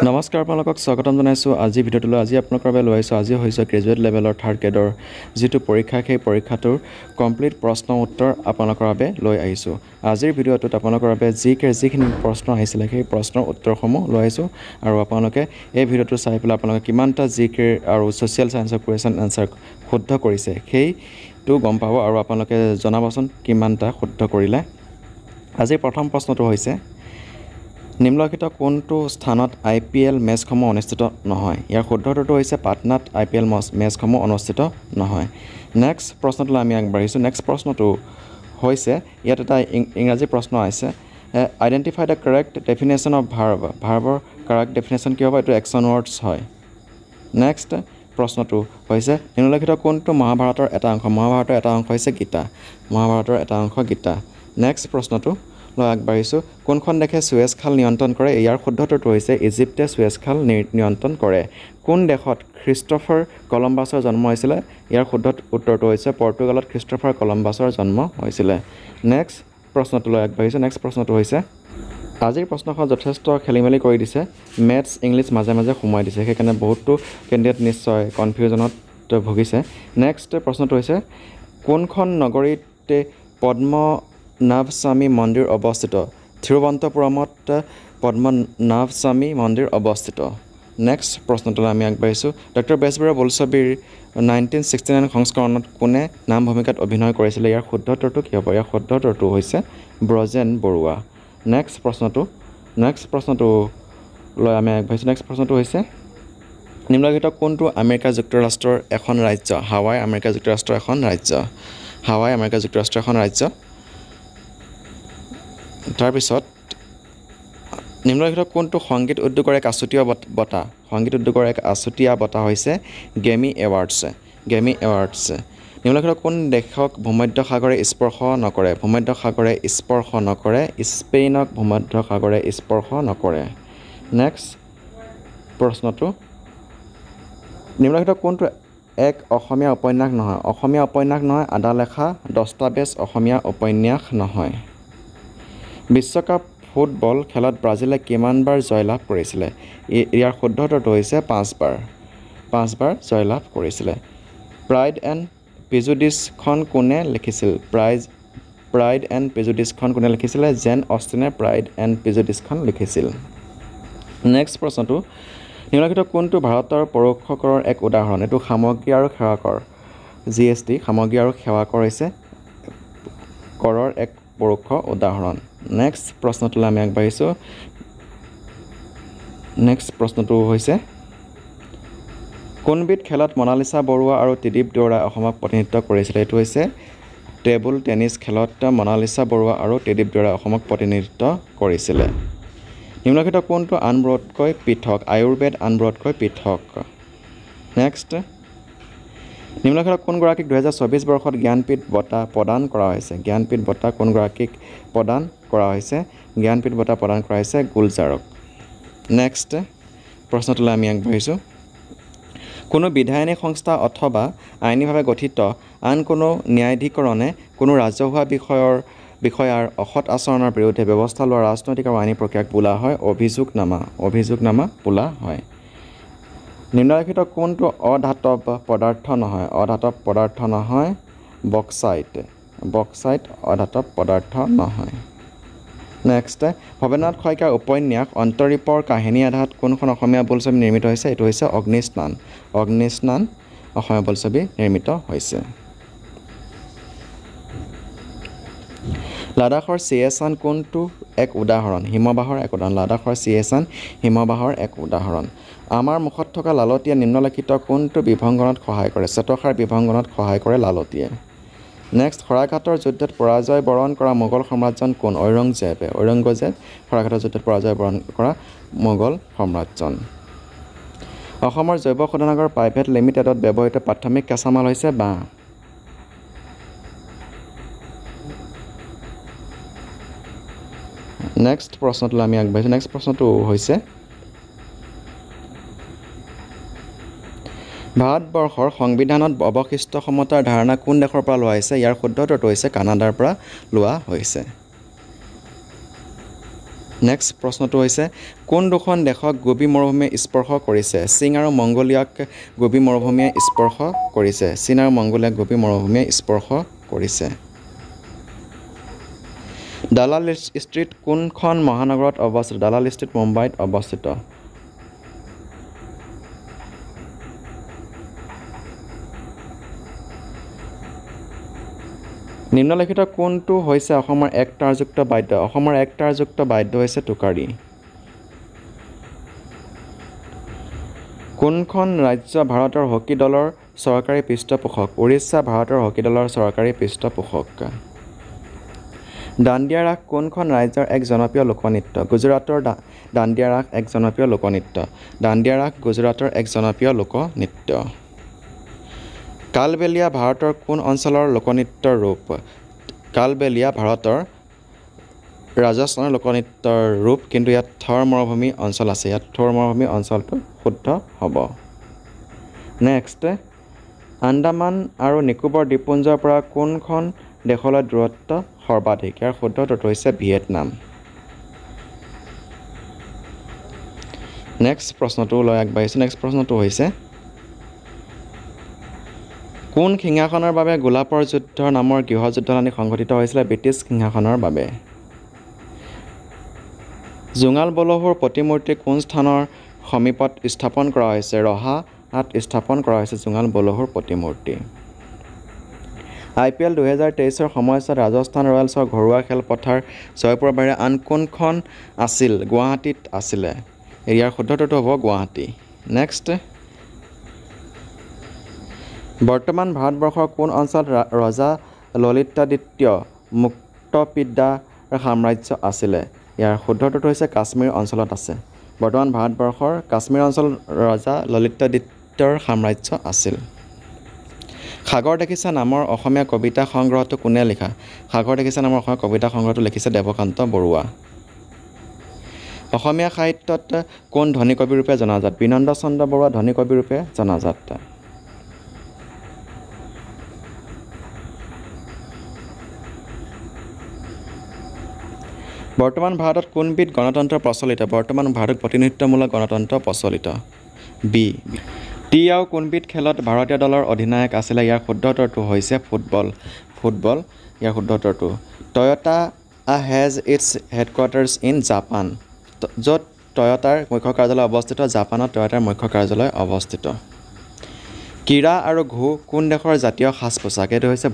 নমস্কাৰ আপোনালোকক স্বাগতম জনাইছোঁ আজি ভিডিঅ'টোলৈ আজি আপোনালোকৰ বাবে লৈ আহিছোঁ আজি হৈছে গ্ৰেজুৱেট লেভেলৰ থাৰ্ড গ্ৰেডৰ যিটো পৰীক্ষা সেই পৰীক্ষাটোৰ কমপ্লিট প্ৰশ্ন উত্তৰ আপোনালোকৰ বাবে লৈ আহিছোঁ আজিৰ ভিডিঅ'টোত আপোনালোকৰ বাবে যিখিনি প্ৰশ্ন আহিছিলে সেই প্ৰশ্নৰ উত্তৰসমূহ লৈ আহিছোঁ আৰু আপোনালোকে এই ভিডিঅ'টো চাই পেলাই আপোনালোকে কিমানটা আৰু ছ'চিয়েল ছায়েন্সৰ কুৱেশ্যন আনচাৰ শুদ্ধ কৰিছে সেইটো গম পাব আৰু আপোনালোকে জনাবচোন কিমানটা শুদ্ধ কৰিলে আজিৰ প্ৰথম প্ৰশ্নটো হৈছে নিম্নলিখিত কোনটো স্থানত IPL মেচসমূহ অনুষ্ঠিত নহয় ইয়াৰ শুদ্ধটো হৈছে পাটনাত IPL মেচসমূহ অনুষ্ঠিত নহয় নেক্সট প্ৰশ্নটোলৈ আমি আগবাঢ়িছোঁ নেক্সট প্ৰশ্নটো হৈছে ইয়াত এটা ইংৰাজী প্ৰশ্ন আছে identify the correct definition of ভাৰ্বৰ কাৰেক্ট ডেফিনেশ্যন কি হ'ব এইটো একশ্যন ৱৰ্ডছ হয় নেক্সট প্ৰশ্নটো হৈছে নিম্নলিখিত কোনটো মহাভাৰতৰ এটা অংশ হৈছে গীতা মহাভাৰতৰ এটা অংশ গীতা নেক্সট প্ৰশ্নটো লৈ আগবাঢ়িছোঁ কোনখন দেশে সুৱেজ খাল নিয়ন্ত্ৰণ কৰে ইয়াৰ শুদ্ধটো হৈছে ইজিপ্তে সুৱেজ খাল নিয়ন্ত্ৰণ কৰে কোন দেশত খ্ৰীষ্টফাৰ কলম্বাছৰ জন্ম হৈছিলে ইয়াৰ শুদ্ধ উত্তৰটো হৈছে পৰ্তুগালত খ্ৰীষ্টফাৰ কলম্বাছৰ জন্ম হৈছিলে নেক্সট প্ৰশ্নটোলৈ আগবাঢ়িছোঁ নেক্সট প্ৰশ্নটো হৈছে আজিৰ প্ৰশ্নখন যথেষ্ট খেলিমেলি কৰি দিছে মেথছ ইংলিছ মাজে মাজে সোমাই দিছে সেইকাৰণে বহুতো কেণ্ডিডেট নিশ্চয় কনফিউজনত ভুগিছে নেক্সট প্ৰশ্নটো হৈছে কোনখন নগৰীতে পদ্মনাভস্বামী মন্দিৰ অৱস্থিত থিৰুৱন্তপুৰমত পদ্মনাভস্বামী মন্দিৰ অৱস্থিত নেক্সট প্ৰশ্নটোলৈ আমি আগবাঢ়িছোঁ ডক্টৰ বেজবৰুৱা বোলছবিৰ 1969 সংস্কৰণত কোনে নাম ভূমিকাত অভিনয় কৰিছিলে ইয়াৰ শুদ্ধটো কি হ'ব ইয়াৰ শুদ্ধটো হৈছে ব্ৰজেন বৰুৱা নেক্সট প্ৰশ্নটো লৈ আমি আগবাঢ়িছোঁ নেক্সট প্ৰশ্নটো হৈছে নিম্নলিখিত কোনটো আমেৰিকা যুক্তৰাষ্ট্ৰৰ এখন ৰাজ্য হাৱাই আমেৰিকা যুক্তৰাষ্ট্ৰৰ এখন ৰাজ্য তাৰপিছত নিম্নলিখিত কোনটো সংগীত উদ্যোগৰ এক আছুতীয়া বঁটা হৈছে গ্ৰেমি এৱাৰ্ডছ নিম্নলিখিত কোন দেশক ভূমধ্যসাগৰে স্পৰ্শ নকৰে স্পেইনক ভূমধ্যসাগৰে স্পৰ্শ নকৰে নেক্সট প্ৰশ্নটো নিম্নলিখিত কোনটো এক অসমীয়া উপন্যাস নহয় আদালেখা দস্তাবেজ অসমীয়া উপন্যাস নহয় বিশ্বকাপ ফুটবল খেলত ব্ৰাজিলে কিমানবাৰ জয়লাভ কৰিছিলে ইয়াৰ শুদ্ধটো হৈছে 5বাৰ জয়লাভ কৰিছিলে প্ৰাইড এণ্ড প্ৰিজুডিছখন কোনে লিখিছিলে জেন অষ্টিনে প্ৰাইড এণ্ড প্ৰিজুডিছখন লিখিছিল নেক্সট প্ৰশ্নটো নিম্নলিখিত কোনটো ভাৰতৰ পৰোক্ষ কৰৰ এক উদাহৰণ এইটো সামগ্ৰী আৰু সেৱা কৰ GST সামগ্ৰী আৰু সেৱা কৰ হৈছে কৰৰ এক পৰোক্ষ উদাহৰণ নেক্সট প্ৰশ্নটোলৈ আমি আগবাঢ়িছোঁ নেক্সট প্ৰশ্নটো হৈছে কোনবিধ খেলত মনালিছা বৰুৱা আৰু ত্ৰিদীপ দেউৰাই অসমক প্ৰতিনিধিত্ব কৰিছিলে এইটো হৈছে টেবুল টেনিছ খেলত মনালিছা বৰুৱা আৰু ত্ৰিদীপ দেউৰাই অসমক প্ৰতিনিধিত্ব কৰিছিলে নিম্নলিখিত কোনটো আনবোৰতকৈ পৃথক আয়ুৰ্বেদ আনবোৰতকৈ পৃথক নেক্সট নিম্নলিখিত কোনগৰাকীক 2024 বৰ্ষত জ্ঞানপীঠ বঁটা প্ৰদান কৰা হৈছে জ্ঞানপীঠ বঁটা কোনগৰাকীক প্ৰদান কৰা হৈছে গুলজাৰক নেক্সট প্ৰশ্নটোলৈ আমি আগবাঢ়িছোঁ কোনো বিধায়িনী সংস্থা অথবা আইনীভাৱে গঠিত আন কোনো ন্যায়াধিকৰণে কোনো ৰাজহুৱা বিষয়াৰ অসৎ আচৰণৰ বিৰুদ্ধে ব্যৱস্থা লোৱা ৰাজনৈতিক আৰু আইনী প্ৰক্ৰিয়াক বোলা হয় অভিযোগনামা বোলা হয় নিম্নলিখিত কোনটো অধাতৱ পদাৰ্থ নহয় বক্সাইট অধাতৱ পদাৰ্থ নহয় নেক্সট ভৱেন্দ্ৰনাথ শইকীয়াৰ উপন্যাস অন্তৰীপৰ কাহিনী আধাৰত কোনখন অসমীয়া বোলছবি নিৰ্মিত হৈছে এইটো হৈছে অগ্নিস্নান অসমীয়া বোলছবি নিৰ্মিত হৈছে লাডাখৰ চিয়েচান কোনটো এক উদাহৰণ হিমবাহৰ এক উদাহৰণ আমাৰ মুখত থকা লালতীয়ে নিম্নলিখিত কোনটো বিভংগনত সহায় কৰে শ্বেতসাৰ বিভংগনত সহায় কৰে লালতীয়ে নেক্সট শৰাইঘাটৰ যুদ্ধত পৰাজয় বৰণ কৰা মোগল সম্ৰাজ্য কোন ঔৰংজেব শৰাইঘাটৰ যুদ্ধত পৰাজয় বৰণ কৰা মোগল সম্ৰাজ্য অসমৰ জৈৱ শোধনাগাৰ প্ৰাইভেট লিমিটেডত ব্যৱহৃত প্ৰাথমিক কেঁচামাল হৈছে বাঁহ নেক্সট প্ৰশ্নটোলৈ আমি আগবাঢ়িছোঁ নেক্সট প্ৰশ্নটো হৈছে ভাৰতবৰ্ষৰ সংবিধানত অৱশিষ্ট সমতাৰ ধাৰণা কোন দেশৰ পৰা লোৱা হৈছে ইয়াৰ শুদ্ধটো হৈছে কানাডাৰ পৰা লোৱা হৈছে নেক্সট প্ৰশ্নটো হৈছে কোন দুখন দেশক গোবী মৰুভূমিয়ে স্পৰ্শ কৰিছে চীন আৰু মংগোলিয়াক গোবী মৰুভূমিয়ে স্পৰ্শ কৰিছে চীন আৰু মংগোলিয়াক গোবী মৰুভূমিয়ে স্পৰ্শ কৰিছে দালাল ষ্ট্ৰীট কোনখন মহানগৰত অৱস্থিত দালাল ষ্ট্ৰীট মুম্বাইত অৱস্থিত নিম্নলিখিত কোনটো হৈছে অসমৰ এক তাৰযুক্ত বাদ্য অসমৰ এক তাৰযুক্ত বাদ্য হৈছে টোকাৰী কোনখন ৰাজ্য ভাৰতৰ হকী দলৰ চৰকাৰী পৃষ্ঠপোষক উৰিষ্যা ভাৰতৰ হকী দলৰ চৰকাৰী পৃষ্ঠপোষক দাণ্ডিয়া ৰাস কোনখন ৰাজ্যৰ এক জনপ্ৰিয় লোকনৃত্য গুজৰাটৰ দাণ্ডিয়া ৰাস এক জনপ্ৰিয় লোকনৃত্য দাণ্ডিয়া ৰাস গুজৰাটৰ এক জনপ্ৰিয় লোকনৃত্য কালবেলিয়া ভাৰতৰ কোন অঞ্চলৰ লোকনৃত্যৰ ৰূপ কালবেলিয়া ভাৰতৰ ৰাজস্থানৰ লোকনৃত্যৰ ৰূপ কিন্তু ইয়াত থৰ মৰুভূমি অঞ্চল আছে ইয়াত থৰ মৰুভূমি অঞ্চলটো শুদ্ধ হ'ব নেক্সট আন্দামান আৰু নিকোবৰ দ্বীপপুঞ্জৰ পৰা কোনখন দেশলৈ দূৰত্ব সৰ্বাধিক ইয়াৰ শুদ্ধ উত্তৰটো হৈছে ভিয়েটনাম নেক্সট প্ৰশ্নটো লৈ আগবাঢ়িছোঁ নেক্সট প্ৰশ্নটো হৈছে কোন সিংহাসনৰ বাবে গোলাপৰ যুদ্ধ নামৰ গৃহযুদ্ধলানি সংঘটিত হৈছিলে ব্ৰিটিছ সিংহাসনৰ বাবে জোঙাল বলহুৰ প্ৰতিমূৰ্তি কোন স্থানৰ সমীপত স্থাপন কৰা হৈছে ৰহাত স্থাপন কৰা হৈছে জোঙাল বলহুৰ প্ৰতিমূৰ্তি IPL 2023ৰ সময়ছোৱাত ৰাজস্থান ৰয়েলছৰ ঘৰুৱা খেলপথাৰ জয়পুৰৰ বাহিৰে আন কোনখন আছিল গুৱাহাটীত আছিলে ইয়াৰ শুদ্ধ উত্তৰটো হ'ব গুৱাহাটী নেক্সট বৰ্তমান ভাৰতবৰ্ষৰ কোন অঞ্চলত ৰজা ললিতাদিত্য মুক্তপিদাৰ সাম্ৰাজ্য আছিলে ইয়াৰ শুদ্ধ উত্তৰটো হৈছে কাশ্মীৰ অঞ্চলত আছে বৰ্তমান ভাৰতবৰ্ষৰ কাশ্মীৰ অঞ্চলত ৰজা ললিতাদিত্যৰ সাম্ৰাজ্য আছিল সাগৰ দেখিছা নামৰ অসমীয়া কবিতা সংগ্ৰহটো কোনে লিখা সাগৰ দেখিছা নামৰ অসমীয়া কবিতা সংগ্ৰহটো লিখিছে দেৱকান্ত বৰুৱা অসমীয়া সাহিত্যত কোন ধনী কবি ৰূপে জনাজাত বিনন্দ চন্দ্ৰ বৰুৱা ধনী কবি ৰূপে জনাজাত বৰ্তমান ভাৰতত কোনবিধ গণতন্ত্ৰ প্ৰচলিত বৰ্তমান ভাৰতত প্ৰতিনিধিত্বমূলক গণতন্ত্ৰ প্ৰচলিত বি টি আও কোনবিধ খেলত ভাৰতীয় দলৰ অধিনায়ক আছিলে ইয়াৰ শুদ্ধ উত্তৰটো হৈছে ফুটবল ইয়াৰ শুদ্ধ উত্তৰটো Toyota has its headquarters in Japan য'ত টয়োটাৰ মুখ্য কাৰ্যালয় অৱস্থিত জাপানত টয়োটাৰ মুখ্য কাৰ্যালয় অৱস্থিত কিৰা আৰু ঘু কোন দেশৰ জাতীয় সাজ পোছাক এইটো হৈছে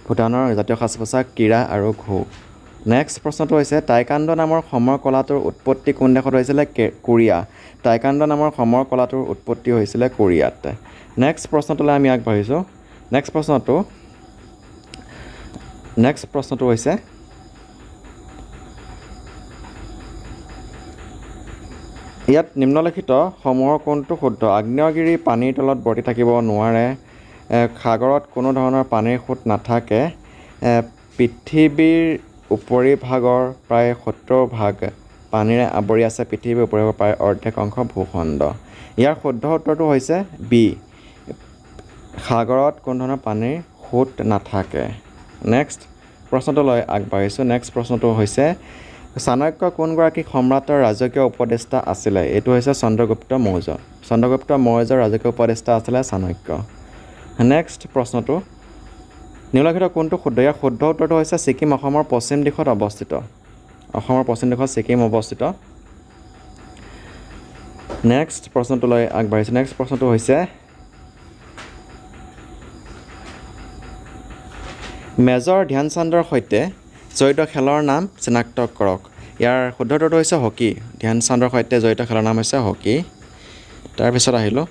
ভূটানৰ জাতীয় সাজ পোছাক কিৰা আৰু ঘু নেক্সট প্ৰশ্নটো হৈছে টাইকাণ্ডো নামৰ সমৰ কলাটোৰ উৎপত্তি কোন দেশত হৈছিলে কোৰিয়া টাইকাণ্ডো নামৰ সমৰ কলাটোৰ উৎপত্তি হৈছিলে কোৰিয়াত নেক্সট প্ৰশ্নটোলৈ আমি আগবাঢ়িছোঁ নেক্সট প্ৰশ্নটো হৈছে ইয়াত নিম্নলিখিত সমূহৰ কোনটো শুদ্ধ আগ্নেয়গিৰি পানীৰ তলত বৰ্তি থাকিব নোৱাৰে সাগৰত কোনো ধৰণৰ পানীৰ সোঁত নাথাকে পৃথিৱীৰ উপৰিভাগৰ প্ৰায় 70% পানীৰে আৱৰি আছে পৃথিৱীৰ উপৰিভাগৰ প্ৰায় অৰ্ধেক অংশ ভূখণ্ড ইয়াৰ শুদ্ধ উত্তৰটো হৈছে বি সাগৰত কোনো ধৰণৰ পানীৰ সোঁত নাথাকে নেক্সট প্ৰশ্নটোলৈ আগবাঢ়িছোঁ নেক্সট প্ৰশ্নটো হৈছে চাণক্য কোনগৰাকী সম্ৰাটৰ ৰাজকীয় উপদেষ্টা আছিলে এইটো হৈছে চন্দ্ৰগুপ্ত মৌৰ্যৰ ৰাজকীয় উপদেষ্টা আছিলে চাণক্য নেক্সট প্ৰশ্নটো নিম্নলিখিত কোনটো শুদ্ধ ইয়াৰ শুদ্ধ উত্তৰটো হৈছে ছিকিম অসমৰ পশ্চিম দিশত অৱস্থিত ছিকিম অৱস্থিত নেক্সট প্ৰশ্নটোলৈ আগবাঢ়িছোঁ নেক্সট প্ৰশ্নটো হৈছে মেজৰ ধ্যানচান্দৰ সৈতে জড়িত খেলৰ নাম চিনাক্ত কৰক ইয়াৰ শুদ্ধ উত্তৰটো হৈছে হকী ধ্যানচান্দৰ সৈতে জড়িত খেলৰ নাম হৈছে হকী তাৰপিছত আহিলোঁ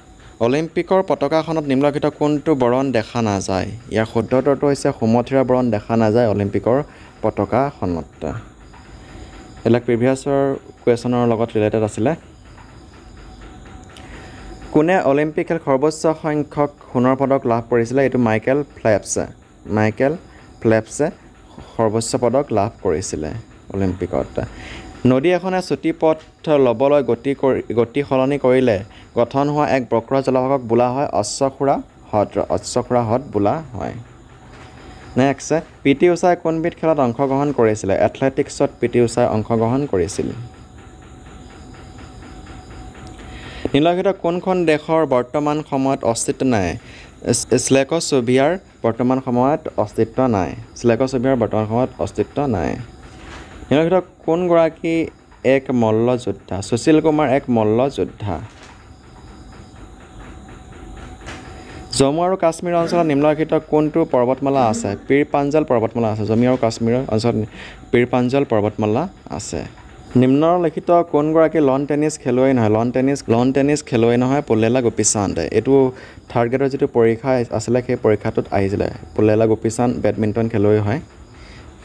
অলিম্পিকৰ পতাকাখনত নিম্নলিখিত কোনটো বৰণ দেখা নাযায় ইয়াৰ শুদ্ধ উত্তৰটো হৈছে সুমথিৰা বৰণ দেখা নাযায় অলিম্পিকৰ পতাকাখনত এইবিলাক প্ৰিভিয়াছৰ কুৱেশ্যনৰ লগত ৰিলেটেড আছিলে কোনে অলিম্পিক খেল সৰ্বোচ্চ সংখ্যক সোণৰ পদক লাভ কৰিছিলে এইটো মাইকেল ফেল্পছে সৰ্বোচ্চ পদক লাভ কৰিছিলে অলিম্পিকত নদী এখনে চুটি পথ ল'বলৈ গতি সলনি কৰিলে গঠন হোৱা এক বক্ৰ জলভাগক বোলা হয় অশ্বক্ষুৰা হ্ৰদ বোলা হয় নেক্সট পি.টি. উষাই কোনবিধ খেলত অংশগ্ৰহণ কৰিছিলে এথলেটিক্সত পি.টি. উষাই অংশগ্ৰহণ কৰিছিল নিম্নলিখিত কোনখন দেশৰ বৰ্তমান সময়ত অস্তিত্ব নাই চেকোস্লোভাকিয়াৰ বৰ্তমান সময়ত অস্তিত্ব নাই চেকোস্লোভাকিয়াৰ বৰ্তমান সময়ত অস্তিত্ব নাই নিম্নলিখিত কোনগৰাকী এক মল্লযোদ্ধা সুশীল কুমাৰ এক মল্লযোদ্ধা জম্মু আৰু কাশ্মীৰ অঞ্চলত নিম্নলিখিত কোনটো পৰ্বতমালা আছে পীৰ পাঞ্জাল পৰ্বতমালা আছে জম্মু আৰু কাশ্মীৰ অঞ্চলত পীৰ পাঞ্জাল পৰ্বতমালা আছে নিম্নলিখিত কোনগৰাকী লন টেনিছ খেলুৱৈ নহয় পুল্লেলা গোপীচান্দ এইটো থাৰ্ড গ্ৰেডৰ যিটো পৰীক্ষা আছিলে সেই পৰীক্ষাটোত আহিছিলে পুল্লেলা গোপীচান্দ বেডমিণ্টন খেলুৱৈ হয়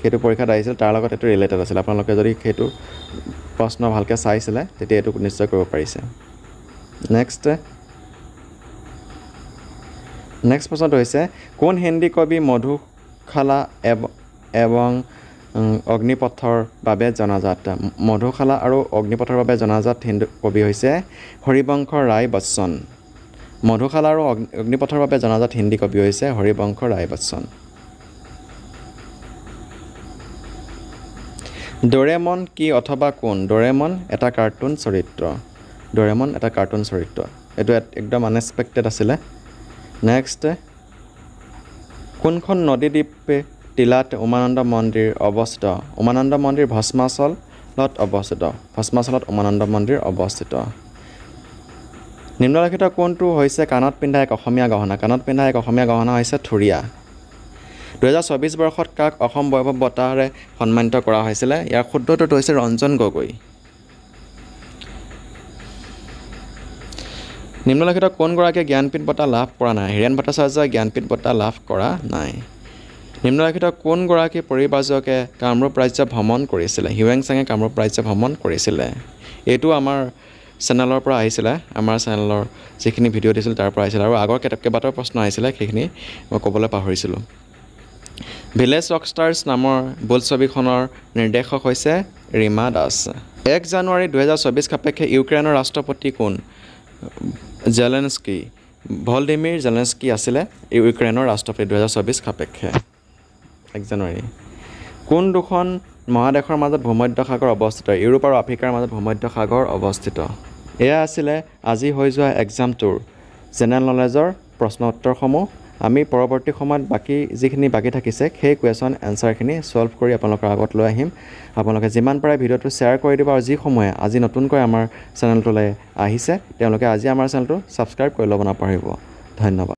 সেইটো পৰীক্ষাত আহিছিল তাৰ লগত এইটো ৰিলেটেড আছিল আপোনালোকে যদি সেইটো প্ৰশ্ন ভালকৈ চাইছিলে তেতিয়া এইটো নিশ্চয় কৰিব পাৰিছে নেক্সট প্ৰশ্নটো হৈছে কোন হিন্দী কবি মধুশালা এবং অগ্নিপথৰ বাবে জনাজাত মধুশালা আৰু অগ্নিপথৰ বাবে জনাজাত হিন্দী কবি হৈছে হৰিবংশ ৰায় বচ্চন মধুশালা আৰু অগ্নিপথৰ বাবে জনাজাত হিন্দী কবি হৈছে হৰিবংশ ৰায় বচ্চন ডোৰেমন কি অথবা কোন ডোৰেমন এটা কাৰ্টুন চৰিত্ৰ এইটো একদম আনএক্সপেক্টেড আছিলে নেক্সট কোনখন নদীদ্বীপে টিলাত উমানন্দ মন্দিৰ অৱস্থিত উমানন্দ মন্দিৰ ভস্মাচলত উমানন্দ মন্দিৰ অৱস্থিত নিম্নলিখিত কোনটো হৈছে কাণত পিন্ধা এক অসমীয়া গহনা হৈছে থুৰীয়া 2024 বৰ্ষত কাক অসম বৈভৱ বঁটাৰে সন্মানিত কৰা হৈছিলে ইয়াৰ শুদ্ধটো হৈছে ৰঞ্জন গগৈ নিম্নলিখিত কোনগৰাকীয়ে জ্ঞানপীঠ বঁটা লাভ কৰা নাই হীৰেণ ভট্টাচাৰ্যই জ্ঞানপীঠ বঁটা লাভ কৰা নাই নিম্নলিখিত কোনগৰাকী পৰিব্ৰাজকে কামৰূপ ৰাজ্য ভ্ৰমণ কৰিছিলে হিউৱেন চাঙে কামৰূপ ৰাজ্য ভ্ৰমণ কৰিছিলে এইটো আমাৰ চেনেলৰ পৰা আহিছিলে আমাৰ চেনেলৰ যিখিনি ভিডিঅ' দিছিল তাৰ পৰা আহিছিলে আৰু আগৰ কেইবাটাও প্ৰশ্ন আহিছিলে সেইখিনি মই ক'বলৈ পাহৰিছিলোঁ ভিলেজ ৰকষ্টাৰ্ছ নামৰ বোলছবিখনৰ নিৰ্দেশক হৈছে ৰীমা দাস 1 জানুৱাৰী 2024 সাপেক্ষে ইউক্ৰেইনৰ ৰাষ্ট্ৰপতি কোন জেলেনস্কি ভলডিমিৰ জেলেনস্কি আছিলে ইউক্ৰেইনৰ ৰাষ্ট্ৰপতি 2024 সাপেক্ষে 1 জানুৱাৰী কোন দুখন মহাদেশৰ মাজত ভূমধ্যসাগৰ অৱস্থিত ইউৰোপ আৰু আফ্ৰিকাৰ মাজত ভূমধ্যসাগৰ অৱস্থিত এয়া আছিলে আজি হৈ যোৱা এক্সামটোৰ জেনেৰেল নলেজৰ প্ৰশ্ন উত্তৰসমূহ আমি পৰৱৰ্তী সময়ত যিখিনি বাকী থাকিছে সেই কুৱেশ্যন এনচাৰখিনি ছলভ কৰি আপোনালোকৰ আগত লৈ আহিম আপোনালোকে যিমান পাৰে ভিডিঅ'টো শ্বেয়াৰ কৰি দিব আৰু যিসমূহে আজি নতুনকৈ আমাৰ চেনেলটোলৈ আহিছে তেওঁলোকে আজি আমাৰ চেনেলটো ছাবস্ক্ৰাইব কৰি ল'ব নাপাহৰিব ধন্যবাদ